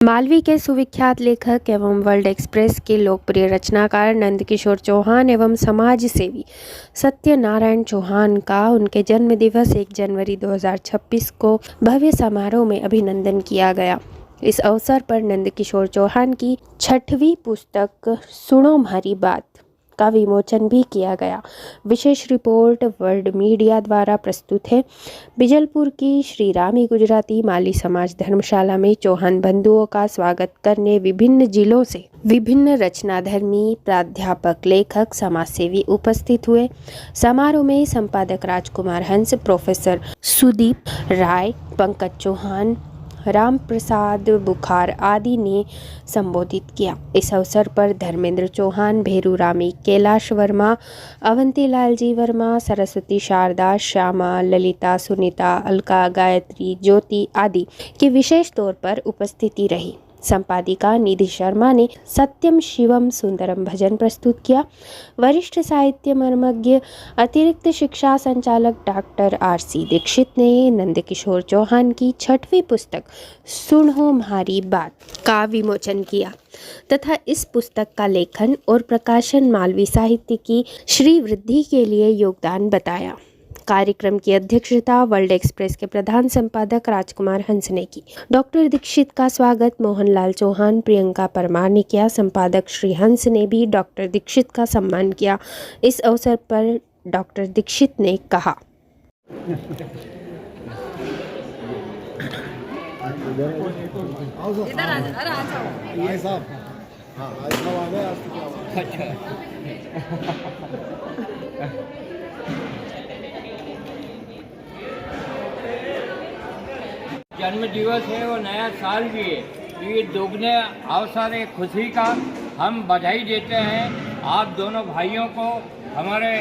मालवी के सुविख्यात लेखक एवं वर्ल्ड एक्सप्रेस के लोकप्रिय रचनाकार नंदकिशोर चौहान एवं समाज सेवी सत्यनारायण चौहान का उनके जन्म दिवस 1 जनवरी 2026 को भव्य समारोह में अभिनंदन किया गया। इस अवसर पर नंदकिशोर चौहान की 6वीं पुस्तक सुनो म्हारी बात का विमोचन भी किया गया। विशेष रिपोर्ट वर्ल्ड मीडिया द्वारा प्रस्तुत है। बिजलपुर की श्री रामी गुजराती माली समाज धर्मशाला में चौहान बंधुओं का स्वागत करने विभिन्न जिलों से विभिन्न रचनाधर्मी प्राध्यापक, लेखक, समाजसेवी उपस्थित हुए। समारोह में संपादक राजकुमार हंस, प्रोफेसर सुदीप राय, पंकज चौहान, राम प्रसाद बुखार आदि ने संबोधित किया। इस अवसर पर धर्मेंद्र चौहान, भेरू रामी, कैलाश वर्मा, अवंती लालजी वर्मा, सरस्वती, शारदा, श्यामा, ललिता, सुनीता, अलका, गायत्री, ज्योति आदि की विशेष तौर पर उपस्थिति रही। संपादिका निधि शर्मा ने सत्यम शिवम सुंदरम भजन प्रस्तुत किया। वरिष्ठ साहित्य मर्मज्ञ अतिरिक्त शिक्षा संचालक डॉक्टर RC दीक्षित ने नंदकिशोर चौहान की 6वीं पुस्तक सुनो म्हारी बात का विमोचन किया तथा इस पुस्तक का लेखन और प्रकाशन मालवी साहित्य की श्री वृद्धि के लिए योगदान बताया। कार्यक्रम की अध्यक्षता वर्ल्ड एक्सप्रेस के प्रधान संपादक राजकुमार हंस ने की। डॉक्टर दीक्षित का स्वागत मोहनलाल चौहान, प्रियंका परमार ने किया। संपादक श्री हंस ने भी डॉक्टर दीक्षित का सम्मान किया। इस अवसर पर डॉक्टर दीक्षित ने कहा, जन्म दिवस है और नया साल भी है, ये दोगुने अवसर है खुशी का। हम बधाई देते हैं आप दोनों भाइयों को, हमारे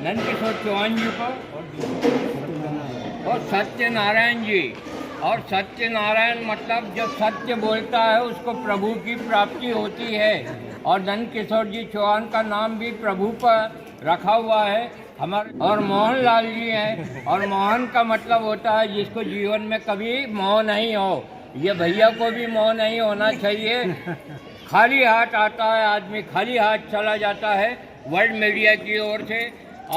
नंदकिशोर चौहान जी को और सत्यनारायण जी। और सत्यनारायण मतलब जब सत्य बोलता है उसको प्रभु की प्राप्ति होती है। और नंदकिशोर जी चौहान का नाम भी प्रभु पर रखा हुआ है हमारे। और मोहनलाल जी हैं, और मोहन का मतलब होता है जिसको जीवन में कभी मोह नहीं हो। ये भैया को भी मोह नहीं होना चाहिए। खाली हाथ आता है आदमी, खाली हाथ चला जाता है। वर्ल्ड मीडिया की ओर से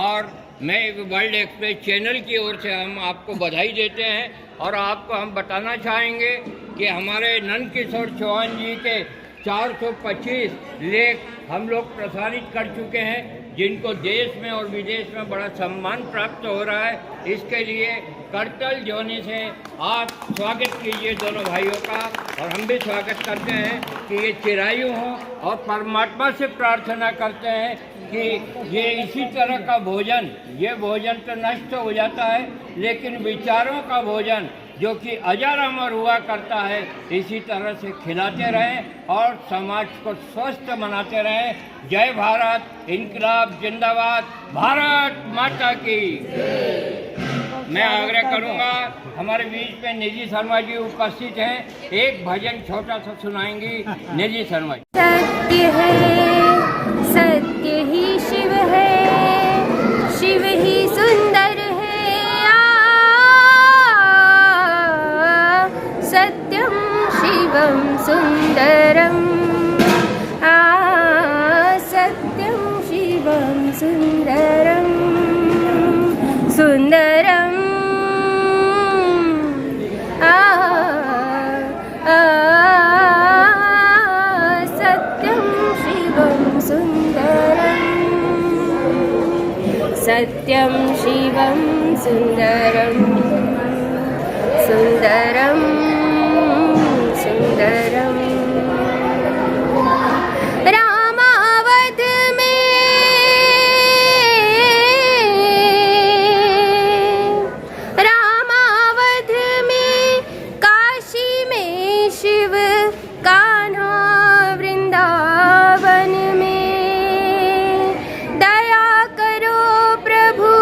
और मैं वर्ल्ड एक्सप्रेस चैनल की ओर से हम आपको बधाई देते हैं। और आपको हम बताना चाहेंगे कि हमारे नंदकिशोर चौहान जी के 425 लेख हम लोग प्रसारित कर चुके हैं, जिनको देश में और विदेश में बड़ा सम्मान प्राप्त हो रहा है। इसके लिए करतल जोनी से आप स्वागत कीजिए दोनों भाइयों का। और हम भी स्वागत करते हैं कि ये चिरायु हों, और परमात्मा से प्रार्थना करते हैं कि ये इसी तरह का भोजन, ये भोजन तो नष्ट हो जाता है, लेकिन विचारों का भोजन जो कि अजर अमर हुआ करता है, इसी तरह से खिलाते रहें और समाज को स्वस्थ बनाते रहें। जय भारत, इनकलाब जिंदाबाद, भारत माता की। मैं आग्रह करूंगा, हमारे बीच में निधि शर्मा जी उपस्थित हैं, एक भजन छोटा सा सुनाएंगी निधि शर्मा जी। सत्य है, सत्य ही शिव है, शिव ही सुंदर है। सत्यम शिवम सुंदरम, सत्यम शिवम सुंदरम, सुंदरम सत्यम शिवम सुंदरम, सत्यम शिवम सुंदरम, सुंदरम सुंदरम। रामावध में, रामावध में, काशी में शिव, कान्हा वृंदावन में। दया करो प्रभु,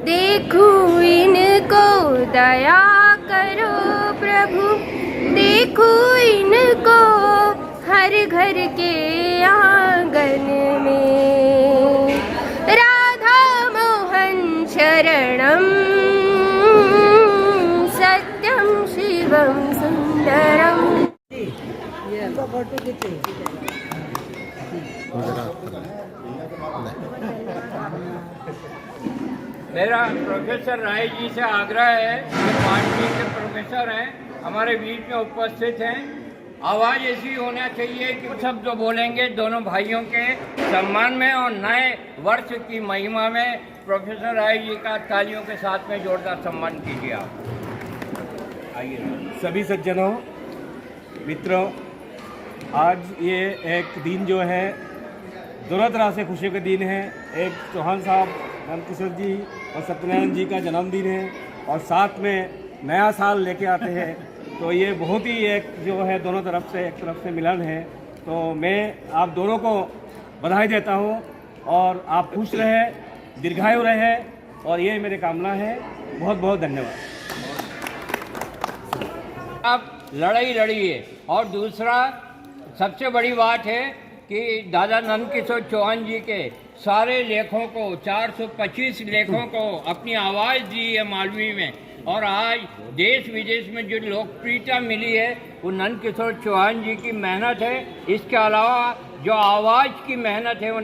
देखो इनको, दया करो प्रभु, मेरा प्रोफेसर राय जी से आग्रह है, जो पार्टी के प्रोफेसर हैं, हमारे बीच में उपस्थित हैं। आवाज़ ऐसी होना चाहिए कि सब जो बोलेंगे दोनों भाइयों के सम्मान में और नए वर्ष की महिमा में प्रोफेसर राय जी का तालियों के साथ में जोरदार सम्मान कीजिए आप। आइए। सभी सज्जनों, मित्रों, आज ये एक दिन जो है दोनों तरह से खुशी का दिन है। एक चौहान साहब नंदकिशोर जी और सत्यनारायण जी का जन्मदिन है और साथ में नया साल लेके आते हैं, तो ये बहुत ही एक जो है दोनों तरफ से मिलन है। तो मैं आप दोनों को बधाई देता हूँ और आप खुश रहे, दीर्घायु रहे, और ये मेरी कामना है। बहुत बहुत धन्यवाद। आप लड़ाई लड़िए। और दूसरा सबसे बड़ी बात है कि दादा नंदकिशोर चौहान जी के सारे लेखों को, 425 लेखों को अपनी आवाज़ दी है मालवी में, और आज देश विदेश में जो लोकप्रियता मिली है वो नंदकिशोर चौहान जी की मेहनत है। इसके अलावा जो आवाज़ की मेहनत है वो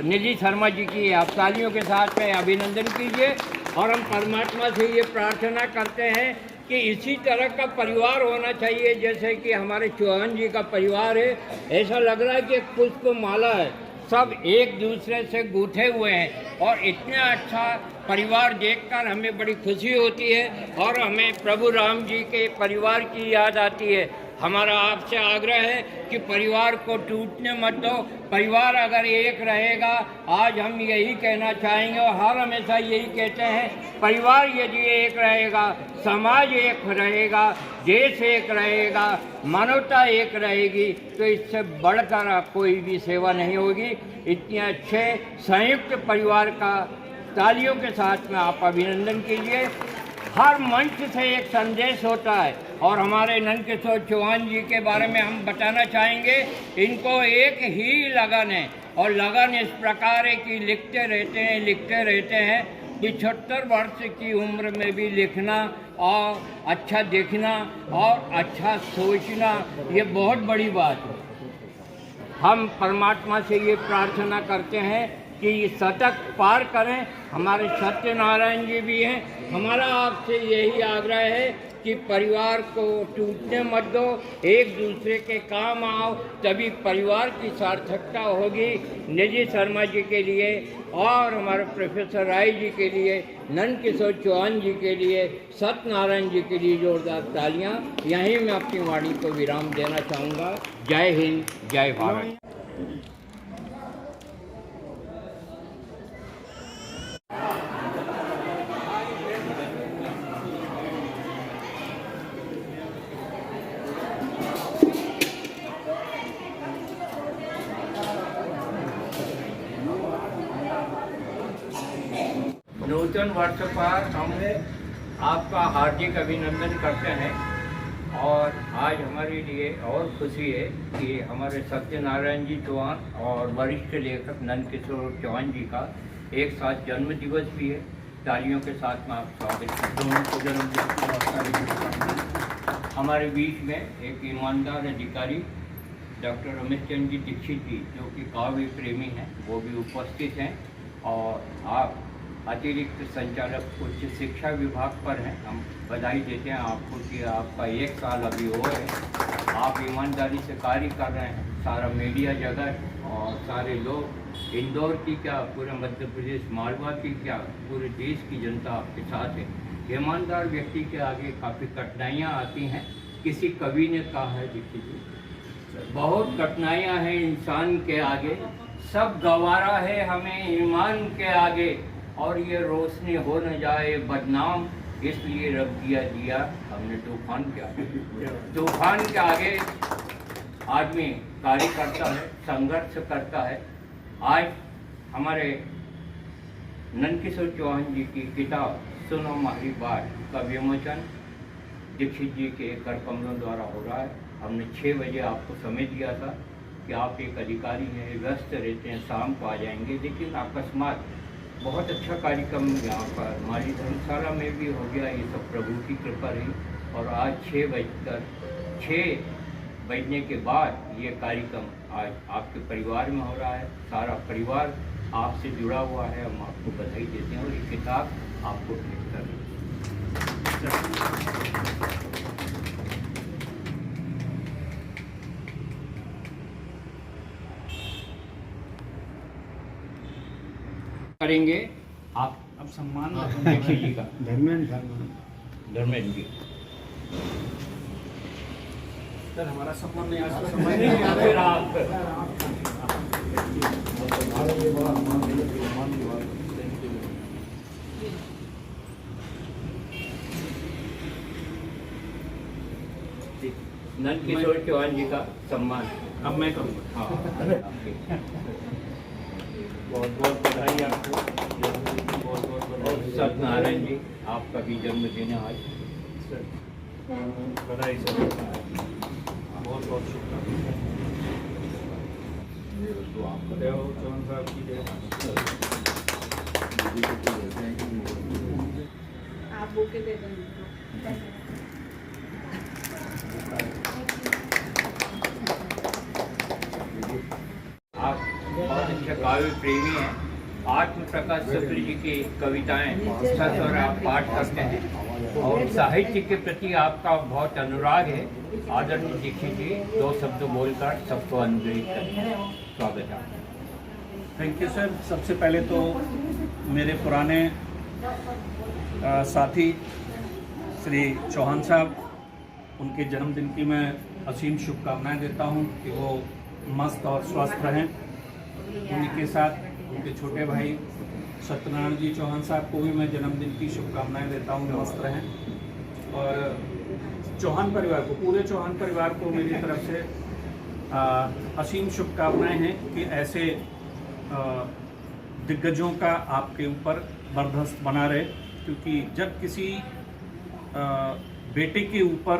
निधि शर्मा जी की है। आप तालियों के साथ में अभिनंदन कीजिए। और हम परमात्मा से ये प्रार्थना करते हैं कि इसी तरह का परिवार होना चाहिए जैसे कि हमारे चौहान जी का परिवार है। ऐसा लग रहा है कि एक पुष्प माला है, सब एक दूसरे से गूंथे हुए हैं, और इतना अच्छा परिवार देखकर हमें बड़ी खुशी होती है और हमें प्रभु राम जी के परिवार की याद आती है। हमारा आपसे आग्रह है कि परिवार को टूटने मत दो। परिवार अगर एक रहेगा, आज हम यही कहना चाहेंगे और हर हमेशा यही कहते हैं, परिवार यदि एक रहेगा, समाज एक रहेगा, देश एक रहेगा, मानवता एक रहेगी, तो इससे बढ़कर कोई भी सेवा नहीं होगी। इतने अच्छे संयुक्त परिवार का तालियों के साथ में आप अभिनंदन कीजिए। हर मंच से एक संदेश होता है, और हमारे नंदकिशोर चौहान जी के बारे में हम बताना चाहेंगे, इनको एक ही लगन है, और लगन इस प्रकार है कि लिखते रहते हैं। 75 वर्ष की उम्र में भी लिखना और अच्छा देखना और अच्छा सोचना, ये बहुत बड़ी बात है। हम परमात्मा से ये प्रार्थना करते हैं कि ये शतक पार करें। हमारे सत्यनारायण जी भी हैं। हमारा आपसे यही आग्रह है कि परिवार को टूटने मत दो, एक दूसरे के काम आओ, तभी परिवार की सार्थकता होगी। निधि शर्मा जी के लिए और हमारे प्रोफेसर राय जी के लिए, नंदकिशोर चौहान जी के लिए, सत्यनारायण जी के लिए जोरदार तालियां। यहीं मैं अपनी वाणी को विराम देना चाहूँगा। जय हिंद, जय भारत। नूतन वर्ष पर हम आपका हार्दिक अभिनंदन करते हैं। और आज हमारे लिए और खुशी है कि हमारे सत्यनारायण जी चौहान और वरिष्ठ लेखक नंदकिशोर चौहान जी का एक साथ जन्म दिवस भी है। तालियों के साथ में आप स्वागत करते हैं। दोनों को जन्मदिन की बहुत सारी। हमारे बीच में एक ईमानदार अधिकारी डॉक्टर रमेश चंद्र जी दीक्षित जी, जो कि काव्य प्रेमी हैं, वो भी उपस्थित हैं। और आप अतिरिक्त संचालक उच्च शिक्षा विभाग पर हैं। हम बधाई देते हैं आपको कि आपका 1 साल अभी हो है। आप ईमानदारी से कार्य कर रहे हैं। सारा मीडिया जगत और सारे लोग, इंदौर की क्या, पूरे मध्य प्रदेश, मालवा की क्या, पूरे देश की जनता आपके साथ है। ईमानदार व्यक्ति के आगे काफ़ी कठिनाइयाँ आती हैं। किसी कवि ने कहा है, दीक्षित जी, बहुत कठिनाइयाँ हैं इंसान के आगे, सब गवारा है हमें ईमान के आगे, और ये रोशनी हो न जाए बदनाम, इसलिए रख दिया हमने तूफान के आगे। तूफान के आगे आदमी कार्य करता है, संघर्ष करता है। आज हमारे नंदकिशोर चौहान जी की किताब सुनो माही बात का विमोचन दीक्षित जी के कर कमलों द्वारा हो रहा है। हमने 6 बजे आपको समय दिया था कि आप एक अधिकारी हैं, व्यस्त रहते हैं, शाम को आ जाएंगे, लेकिन अकस्मात बहुत अच्छा कार्यक्रम यहाँ पर माली धर्मशाला में भी हो गया। ये सब प्रभु की कृपा रही। और आज 6 बजने के बाद ये कार्यक्रम आज आपके परिवार में हो रहा है। सारा परिवार आपसे जुड़ा हुआ है। हम आपको बधाई देते हैं और ये किताब आपको भेंट कर करेंगे आप। अब सम्मान देखिए जी का धर्मेंद्र जी सर, हमारा सम्मान नहीं आ फिर आप नंद किशोर चौहान जी का सम्मान। अब मैं करूँगा। हाँ बहुत बहुत बधाई आपको। बहुत बहुत सत्यनारायण जी, आपका भी जन्मदिन है आज। बधाई सर, बहुत बहुत शुभकामनाएं। तो आपका जय हो, चौहान साहब की जय। आप बुके दे देंगे। आप बहुत अच्छे काव्य प्रेमी हैं। आत्म प्रकाश शुक्ल जी की कविताएं सस्वर आप पाठ करते हैं और साहित्य के प्रति आपका बहुत अनुराग है। आदरणीय दीक्षित जी 2 शब्द बोलकर सबको अनुग्रहित करें। स्वागत है। Thank you sir. सबसे पहले तो मेरे पुराने साथी श्री चौहान साहब, उनके जन्मदिन की मैं असीम शुभकामनाएं देता हूं कि वो मस्त और स्वस्थ रहें। उन्हीं के साथ उनके छोटे भाई सत्यनारायण जी चौहान साहब को भी मैं जन्मदिन की शुभकामनाएं देता हूं, मस्त रहें। और चौहान परिवार को, पूरे चौहान परिवार को मेरी तरफ से असीम शुभकामनाएं हैं कि ऐसे दिग्गजों का आपके ऊपर बर्दाश्त बना रहे। क्योंकि जब किसी बेटे के ऊपर,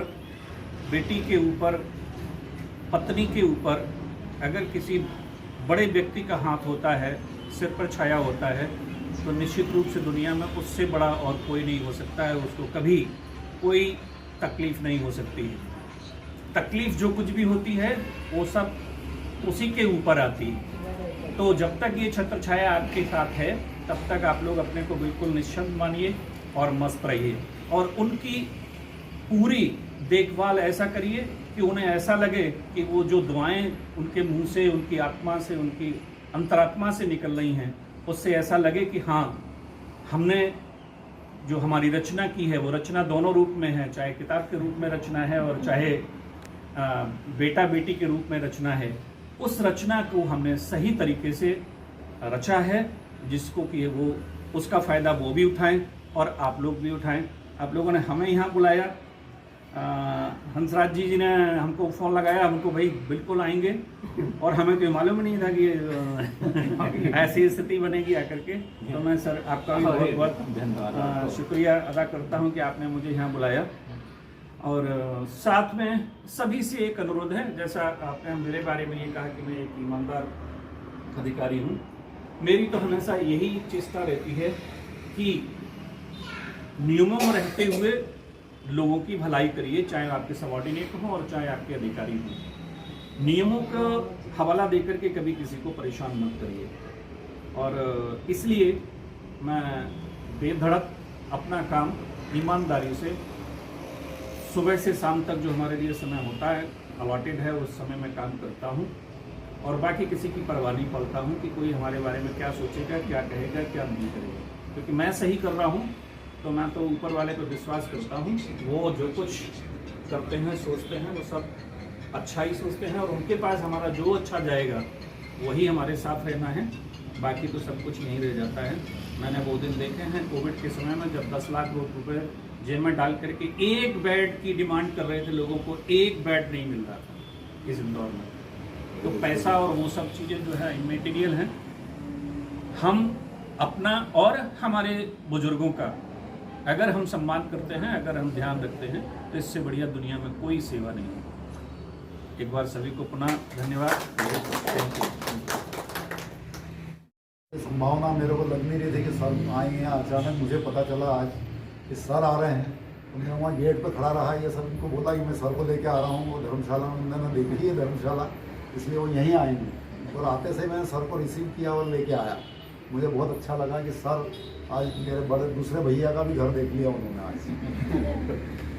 बेटी के ऊपर, पत्नी के ऊपर अगर किसी बड़े व्यक्ति का हाथ होता है, सिर पर छाया होता है, तो निश्चित रूप से दुनिया में उससे बड़ा और कोई नहीं हो सकता है। उसको कभी कोई तकलीफ़ नहीं हो सकती है। तकलीफ़ जो कुछ भी होती है वो सब उसी के ऊपर आती है। तो जब तक ये छत्र छाया आपके साथ है तब तक आप लोग अपने को बिल्कुल निश्चिंत मानिए और मस्त रहिए और उनकी पूरी देखभाल ऐसा करिए कि उन्हें ऐसा लगे कि वो जो दुआएं उनके मुंह से, उनकी आत्मा से, उनकी अंतरात्मा से निकल रही हैं, उससे ऐसा लगे कि हाँ, हमने जो हमारी रचना की है वो रचना दोनों रूप में है, चाहे किताब के रूप में रचना है और चाहे बेटा बेटी के रूप में रचना है। उस रचना को हमने सही तरीके से रचा है, जिसको कि वो उसका फ़ायदा वो भी उठाएं और आप लोग भी उठाएं। आप लोगों ने हमें यहाँ बुलाया, हंसराज जी ने हमको फ़ोन लगाया, हमको भाई बिल्कुल आएंगे, और हमें कोई मालूम नहीं था कि ऐसी स्थिति बनेगी आकर के। तो मैं सर आपका भी बहुत बहुत धन्यवाद, शुक्रिया अदा करता हूँ कि आपने मुझे यहाँ बुलाया। और साथ में सभी से एक अनुरोध है, जैसा आपने मेरे बारे में ये कहा कि मैं एक ईमानदार अधिकारी हूँ, मेरी तो हमेशा यही चेष्टा रहती है कि नियमों में रहते हुए लोगों की भलाई करिए, चाहे आपके सबॉर्डिनेट हों और चाहे आपके अधिकारी हों। नियमों का हवाला देकर के कभी किसी को परेशान मत करिए। और इसलिए मैं बेधड़क अपना काम ईमानदारी से सुबह से शाम तक जो हमारे लिए समय होता है, अलॉटेड है, उस समय में काम करता हूँ और बाकी किसी की परवाह नहीं पड़ता हूँ कि कोई हमारे बारे में क्या सोचेगा, क्या कहेगा, क्या नहीं करेगा। क्योंकि मैं सही कर रहा हूँ तो मैं तो ऊपर वाले पर विश्वास करता हूँ। वो जो कुछ करते हैं, सोचते हैं, वो सब अच्छा ही सोचते हैं और उनके पास हमारा जो अच्छा जाएगा वही हमारे साथ रहना है, बाकी तो सब कुछ यहीं रह जाता है। मैंने वो दिन देखे हैं कोविड के समय में, जब 10 लाख रुपए जेब में डाल करके एक बेड की डिमांड कर रहे थे, लोगों को एक बेड नहीं मिल रहा था इस इंदौर में। तो पैसा और वो सब चीज़ें जो है इमेटीरियल हैं। हम अपना और हमारे बुजुर्गों का अगर हम सम्मान करते हैं, अगर हम ध्यान रखते हैं, तो इससे बढ़िया दुनिया में कोई सेवा नहीं है। एक बार सभी को पुनः धन्यवाद। संभावना मेरे को लग नहीं रही थी कि सर आएंगे। अचानक मुझे पता चला आज कि सर आ रहे हैं, तो मैं वहाँ गेट पर खड़ा रहा, ये सब इनको बोला कि मैं सर को लेके आ रहा हूँ, वो धर्मशाला में उन्होंने देखी है धर्मशाला, इसलिए वो यहीं आएंगे। और आते से मैंने सर को रिसीव किया और लेके आया। मुझे बहुत अच्छा लगा कि सर आज मेरे बड़े दूसरे भैया का भी घर देख लिया उन्होंने आज।